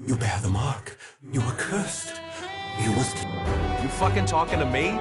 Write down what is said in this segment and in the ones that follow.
You bear the mark. You were cursed. You must... You fucking talking to me?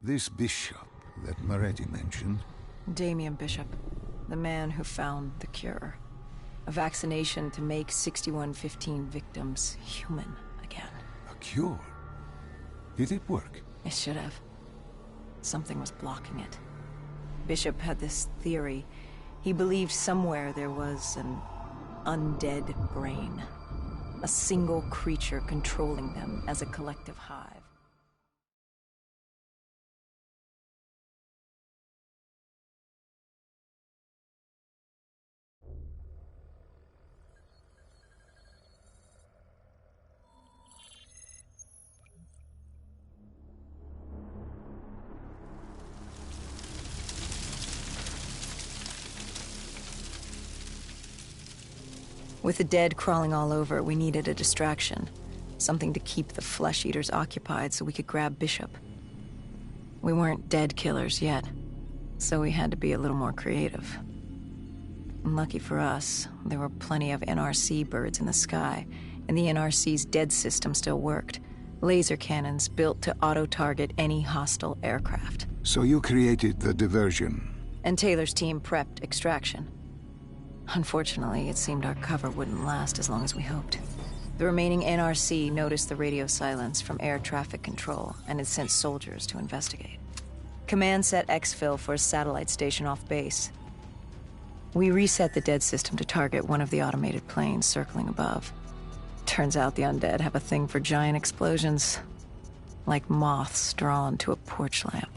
This bishop that Moretti mentioned... Damien Bishop, the man who found the cure. A vaccination to make 6115 victims human again. A cure? Did it work? It should have. Something was blocking it. Bishop had this theory. He believed somewhere there was an undead brain. A single creature controlling them as a collective hive. With the dead crawling all over, we needed a distraction. Something to keep the flesh-eaters occupied so we could grab Bishop. We weren't dead killers yet, so we had to be a little more creative. And lucky for us, there were plenty of NRC birds in the sky, and the NRC's dead system still worked. Laser cannons built to auto-target any hostile aircraft. So you created the diversion. And Taylor's team prepped extraction. Unfortunately, it seemed our cover wouldn't last as long as we hoped. The remaining NRC noticed the radio silence from air traffic control and had sent soldiers to investigate. Command set exfil for a satellite station off base. We reset the dead system to target one of the automated planes circling above. Turns out the undead have a thing for giant explosions, like moths drawn to a porch lamp.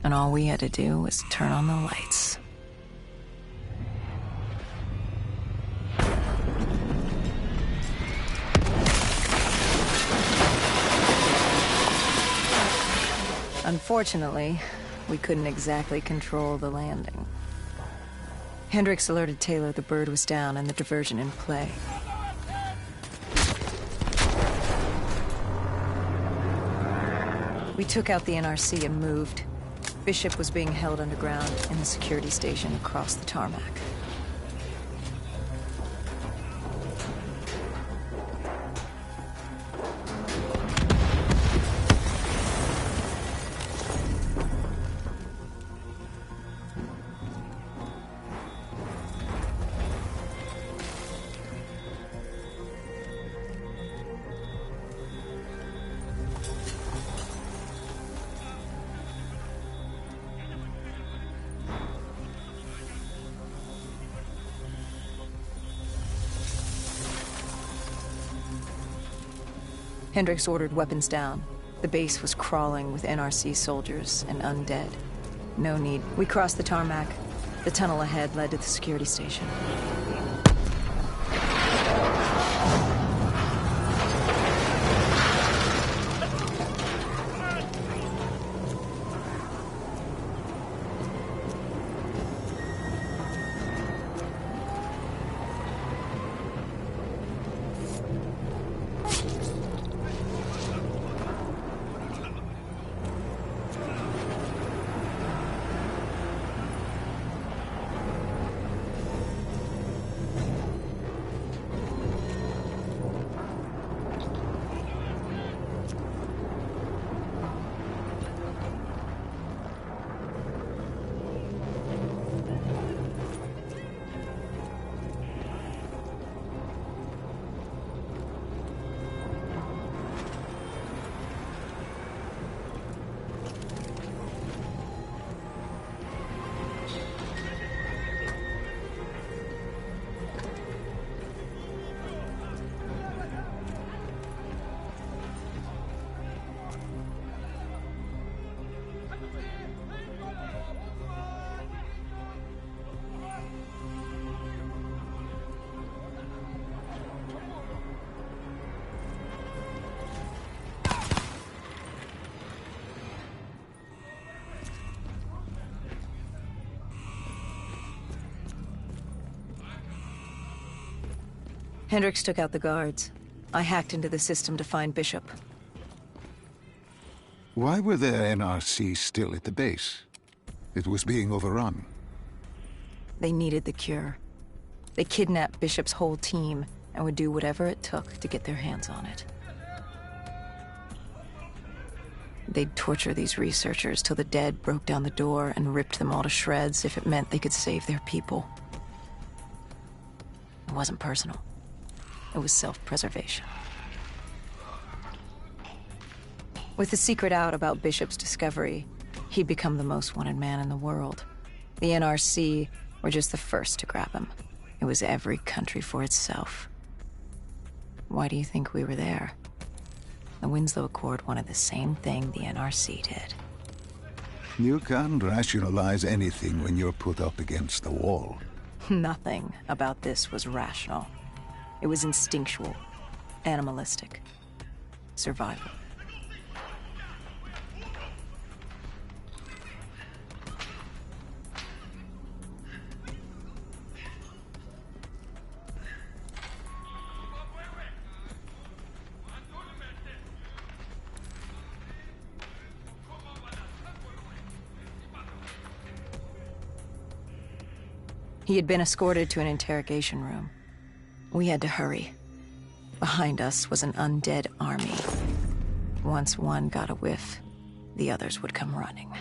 And all we had to do was turn on the lights. Unfortunately, we couldn't exactly control the landing. Hendricks alerted Taylor the bird was down and the diversion in play. We took out the NRC and moved. Bishop was being held underground in the security station across the tarmac. Hendricks ordered weapons down. The base was crawling with NRC soldiers and undead. No need. We crossed the tarmac. The tunnel ahead led to the security station. Hendricks took out the guards. I hacked into the system to find Bishop. Why were there NRC still at the base? It was being overrun. They needed the cure. They kidnapped Bishop's whole team and would do whatever it took to get their hands on it. They'd torture these researchers till the dead broke down the door and ripped them all to shreds if it meant they could save their people. It wasn't personal. It was self-preservation. With the secret out about Bishop's discovery, he'd become the most wanted man in the world. The NRC were just the first to grab him. It was every country for itself. Why do you think we were there? The Winslow Accord wanted the same thing the NRC did. You can't rationalize anything when you're put up against the wall. Nothing about this was rational. It was instinctual, animalistic, survival. He had been escorted to an interrogation room. We had to hurry. Behind us was an undead army. Once one got a whiff, the others would come running.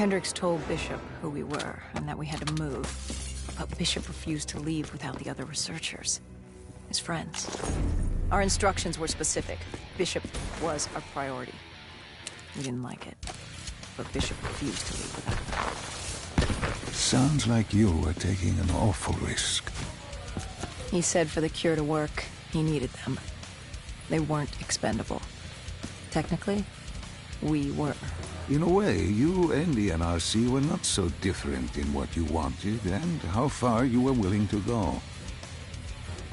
Hendricks told Bishop who we were and that we had to move. But Bishop refused to leave without the other researchers. His friends. Our instructions were specific. Bishop was our priority. We didn't like it. But Bishop refused to leave without them. Sounds like you were taking an awful risk. He said for the cure to work, he needed them. They weren't expendable. Technically, we were. In a way, you and the NRC were not so different in what you wanted and how far you were willing to go.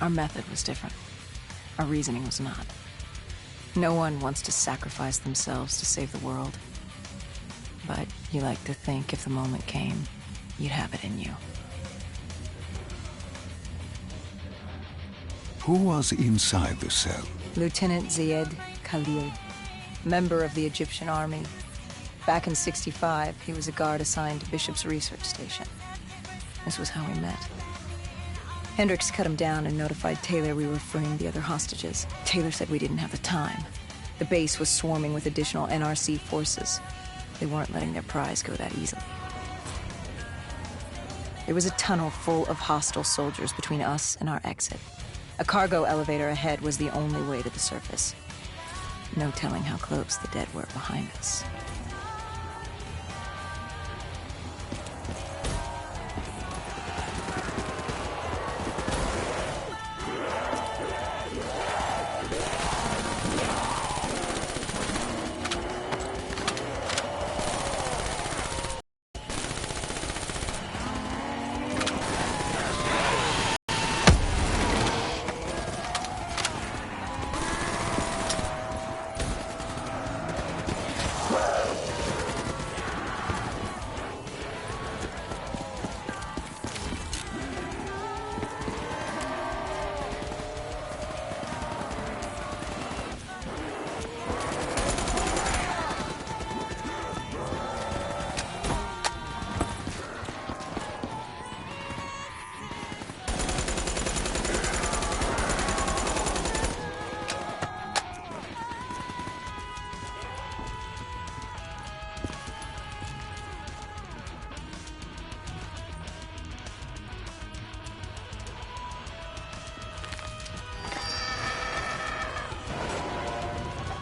Our method was different. Our reasoning was not. No one wants to sacrifice themselves to save the world. But you like to think if the moment came, you'd have it in you. Who was inside the cell? Lieutenant Zayed Khalil, member of the Egyptian army. Back in '65, he was a guard assigned to Bishop's research station. This was how we met. Hendricks cut him down and notified Taylor we were freeing the other hostages. Taylor said we didn't have the time. The base was swarming with additional NRC forces. They weren't letting their prize go that easily. There was a tunnel full of hostile soldiers between us and our exit. A cargo elevator ahead was the only way to the surface. No telling how close the dead were behind us.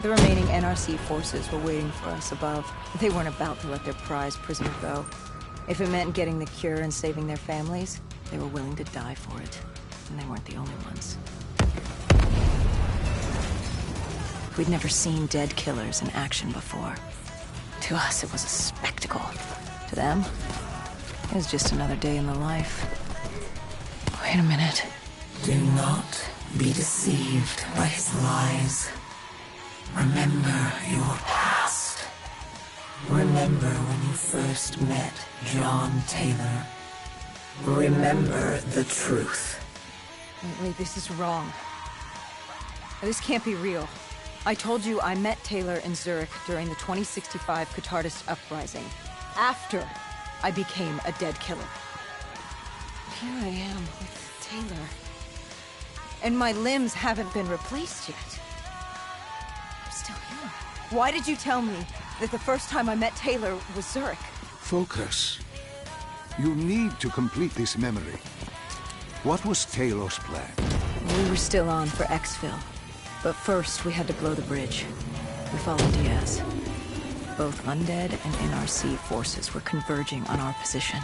The remaining NRC forces were waiting for us above. They weren't about to let their prize prisoner go. If it meant getting the cure and saving their families, they were willing to die for it. And they weren't the only ones. We'd never seen dead killers in action before. To us, it was a spectacle. To them, it was just another day in the life. Wait a minute. Do not be deceived by his lies. Remember your past. Remember when you first met John Taylor. Remember the truth. Wait, this is wrong. This can't be real. I told you I met Taylor in Zurich during the 2065 Cathartist Uprising. After I became a dead killer. Here I am with Taylor. And my limbs haven't been replaced yet. I'm still here. Why did you tell me that the first time I met Taylor was Zurich? Focus. You need to complete this memory. What was Taylor's plan? We were still on for exfil. But first, we had to blow the bridge. We followed Diaz. Both undead and NRC forces were converging on our position.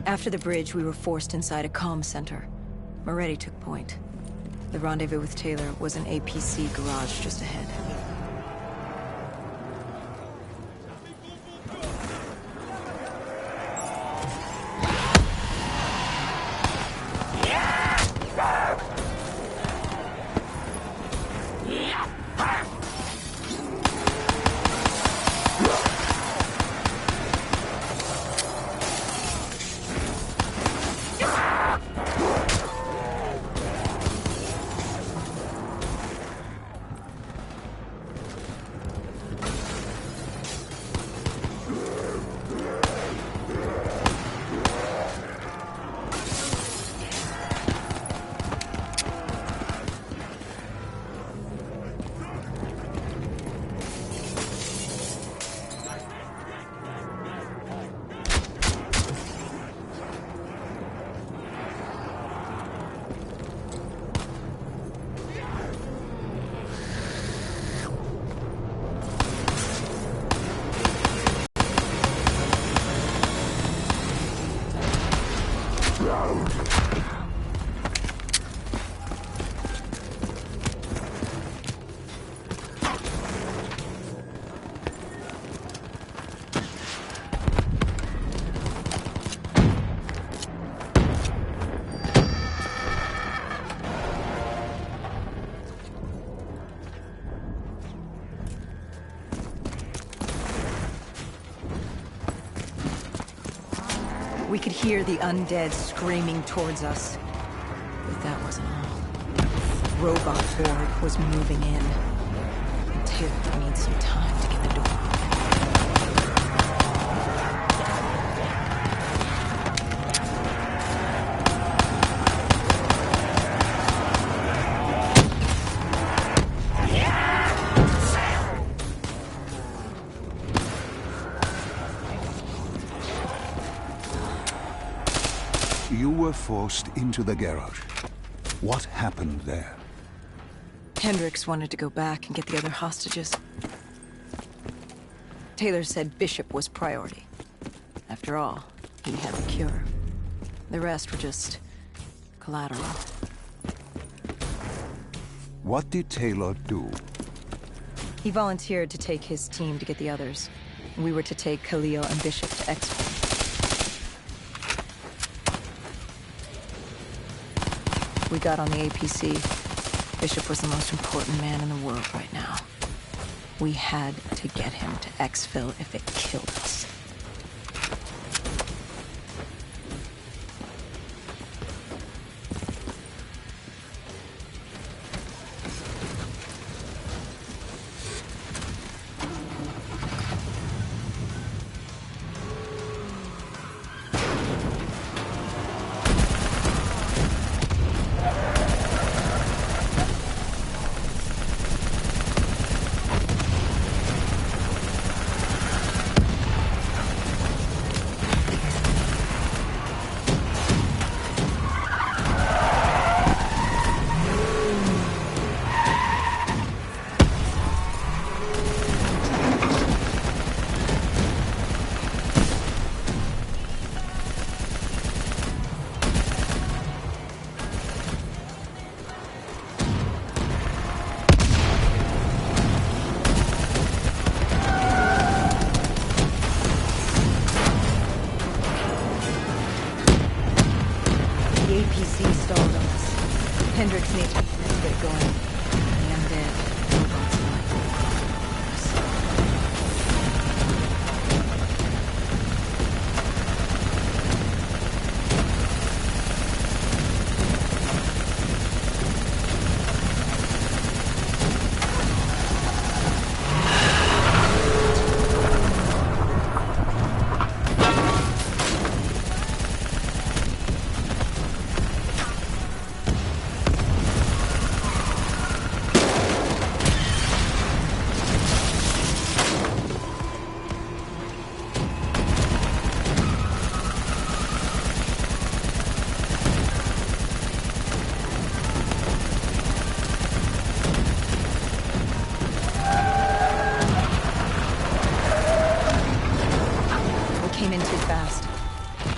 After the bridge, we were forced inside a comm center. Moretti took point. The rendezvous with Taylor was an APC garage just ahead. We could hear the undead screaming towards us. But that wasn't all. Robot Borg was moving in. And Taylor needs some time to get the door open. You were forced into the garage. What happened there? Hendricks wanted to go back and get the other hostages. Taylor said Bishop was priority. After all, he had the cure. The rest were just collateral. What did Taylor do? He volunteered to take his team to get the others. We were to take Khalil and Bishop to Exfil. We got on the APC. Bishop was the most important man in the world right now. We had to get him to Exfil if it killed us.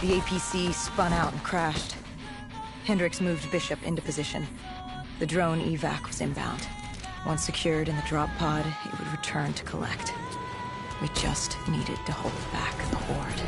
The APC spun out and crashed. Hendricks moved Bishop into position. The drone evac was inbound. Once secured in the drop pod, it would return to collect. We just needed to hold back the Horde.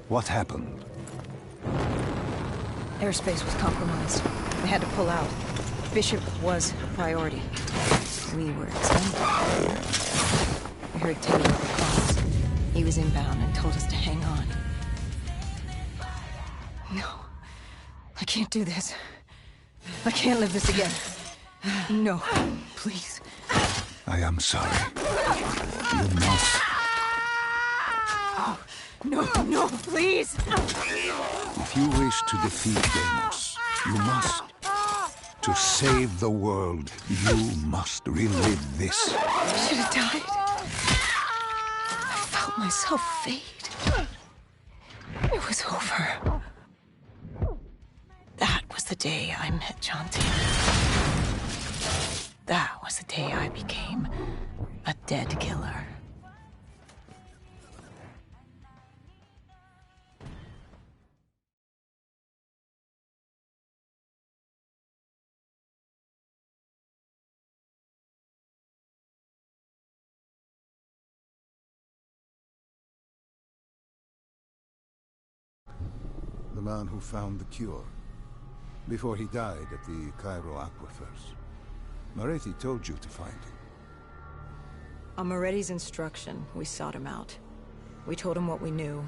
What happened? Airspace was compromised. We had to pull out. Bishop was a priority. We were expendable. We heard Taylor with the calls. He was inbound and told us to hang on. No. I can't do this. I can't live this again. No, please. I am sorry. You must. No, please! If you wish to defeat Deimos, you must. To save the world, you must relive this. I should have died. I felt myself fade. It was over. That was the day I met John Taylor. That was the day I became a dead killer. The man who found the cure. Before he died at the Cairo aquifers. Moretti told you to find him. On Moretti's instruction, we sought him out. We told him what we knew,